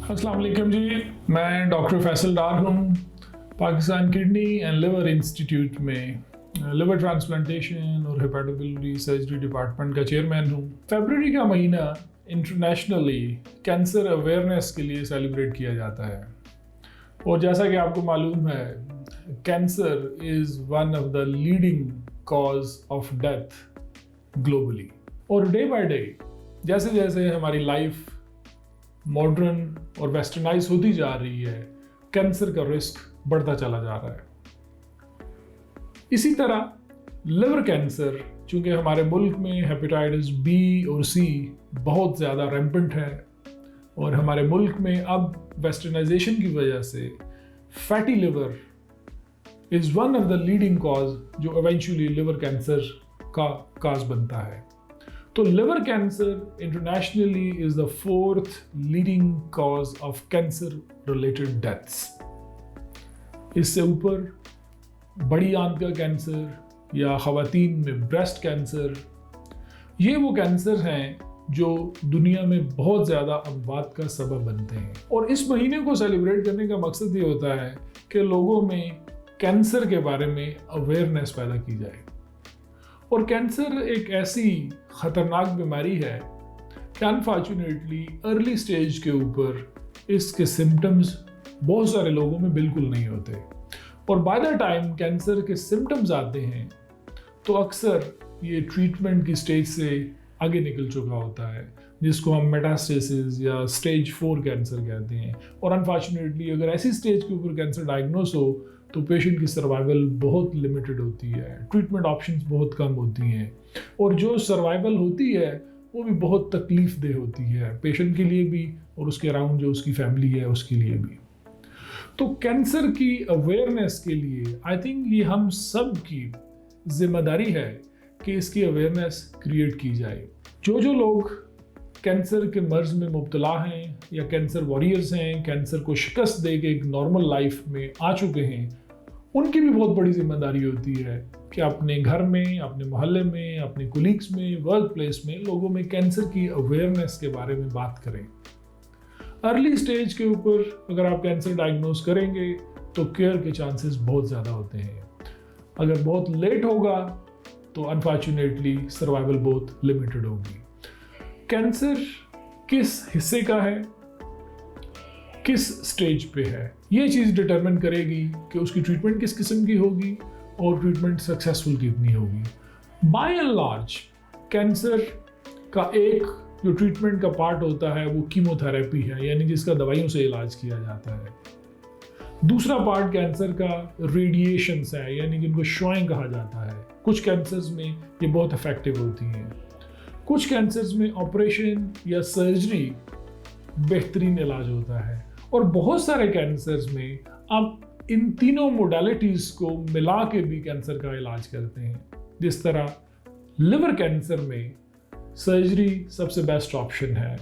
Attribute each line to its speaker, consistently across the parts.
Speaker 1: अस्सलाम वालेकुम जी, मैं डॉक्टर फैसल डार हूँ। Pakistan kidney and liver institute में लिवर ट्रांसप्लांटेशन और हेपेटोबिलिटी सर्जरी डिपार्टमेंट का चेयरमैन हूँ। फरवरी का महीना इंटरनेशनली कैंसर अवेयरनेस के लिए सेलिब्रेट किया जाता है और जैसा कि आपको मालूम है, cancer is one of the leading cause of death globally. और डे बाय डे जैसे जैसे हमारी लाइफ मॉडर्न और वेस्टर्नाइज होती जा रही है, कैंसर का रिस्क बढ़ता चला जा रहा है। इसी तरह लिवर कैंसर, चूंकि हमारे मुल्क में हेपेटाइटिस बी और सी बहुत ज़्यादा रैम्पेंट है और हमारे मुल्क में अब वेस्टर्नाइजेशन की वजह से fatty liver is one of the leading cause जो इवेंचुअली लिवर कैंसर का काज बनता है। तो liver cancer internationally is the 4th leading cause of cancer related deaths. इससे ऊपर बड़ी आंत का कैंसर या खवातीन में ब्रेस्ट कैंसर, ये वो कैंसर हैं जो दुनिया में बहुत ज़्यादा अमवात का सबब बनते हैं। और इस महीने को सेलिब्रेट करने का मकसद ये होता है कि लोगों में कैंसर के बारे में अवेयरनेस पैदा की जाए। और कैंसर एक ऐसी ख़तरनाक बीमारी है कि अनफॉर्चुनेटली अर्ली स्टेज के ऊपर इसके सिम्टम्स बहुत सारे लोगों में बिल्कुल नहीं होते और बाय द टाइम कैंसर के सिम्टम्स आते हैं तो अक्सर ये ट्रीटमेंट की स्टेज से आगे निकल चुका होता है, जिसको हम मेटास्टेसिस या स्टेज 4 कैंसर कहते हैं। और अनफॉर्चुनेटली अगर ऐसी स्टेज के ऊपर कैंसर डायग्नोस हो तो पेशेंट की सर्वाइवल बहुत लिमिटेड होती है, ट्रीटमेंट ऑप्शंस बहुत कम होती हैं और जो सर्वाइवल होती है वो भी बहुत तकलीफ दे होती है पेशेंट के लिए भी और उसके अराउंड जो उसकी फैमिली है उसके लिए भी। तो कैंसर की अवेयरनेस के लिए आई थिंक ये हम सब की जिम्मेदारी है कि इसकी अवेयरनेस क्रिएट की जाए। जो लोग कैंसर के मर्ज में मुब्तला हैं या कैंसर वॉरियर्स हैं, कैंसर को शिकस्त दे के एक नॉर्मल लाइफ में आ चुके हैं, उनकी भी बहुत बड़ी जिम्मेदारी होती है कि अपने घर में, अपने मोहल्ले में, अपने कोलीग्स में, वर्क प्लेस में लोगों में कैंसर की अवेयरनेस के बारे में बात करें। अर्ली स्टेज के ऊपर अगर आप कैंसर डायग्नोस करेंगे तो केयर के चांसेस बहुत ज़्यादा होते हैं। अगर बहुत लेट होगा तो अनफॉर्चुनेटली सर्वाइवल बहुत लिमिटेड होगी। कैंसर किस हिस्से का है, किस स्टेज पे है, ये चीज़ डिटरमिन करेगी कि उसकी ट्रीटमेंट किस किस्म की होगी और ट्रीटमेंट सक्सेसफुल कितनी होगी। बाय एंड लार्ज कैंसर का एक जो ट्रीटमेंट का पार्ट होता है वो कीमोथेरेपी है, यानी जिसका दवाइयों से इलाज किया जाता है। दूसरा पार्ट कैंसर का रेडिएशंस है, यानी जिनको श्वाएं कहा जाता है। कुछ कैंसर्स में ये बहुत इफेक्टिव होती हैं, कुछ कैंसर्स में ऑपरेशन या सर्जरी बेहतरीन इलाज होता है और बहुत सारे कैंसर्स में आप इन तीनों मोडालिटीज़ को मिला के भी कैंसर का इलाज करते हैं। जिस तरह लिवर कैंसर में सर्जरी सबसे बेस्ट ऑप्शन है,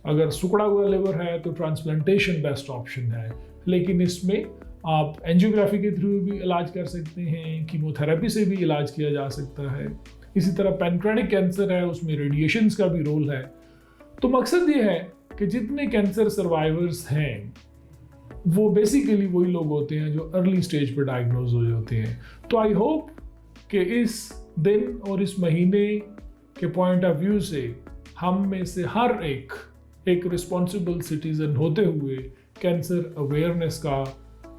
Speaker 1: अगर सिकुड़ा हुआ लिवर है तो ट्रांसप्लांटेशन बेस्ट ऑप्शन है, लेकिन इसमें आप एंजियोग्राफी के थ्रू भी इलाज कर सकते हैं, कीमोथेरेपी से भी इलाज किया जा सकता है। इसी तरह पैनक्रेटिक कैंसर है, उसमें रेडिएशंस का भी रोल है। तो मकसद ये है कि जितने कैंसर सर्वाइवर्स हैं वो बेसिकली वही लोग होते हैं जो अर्ली स्टेज पर डायग्नोज हो जाते हैं। तो आई होप कि इस दिन और इस महीने के पॉइंट ऑफ व्यू से हम में से हर एक रिस्पॉन्सिबल सिटीजन होते हुए कैंसर अवेयरनेस का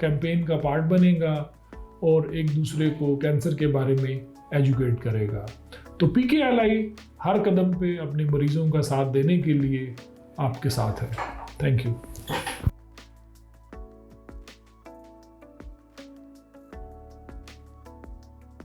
Speaker 1: कैंपेन का पार्ट बनेगा और एक दूसरे को कैंसर के बारे में एजुकेट करेगा। तो PKLI हर कदम पे अपने मरीजों का साथ देने के लिए आपके साथ है। Thank you.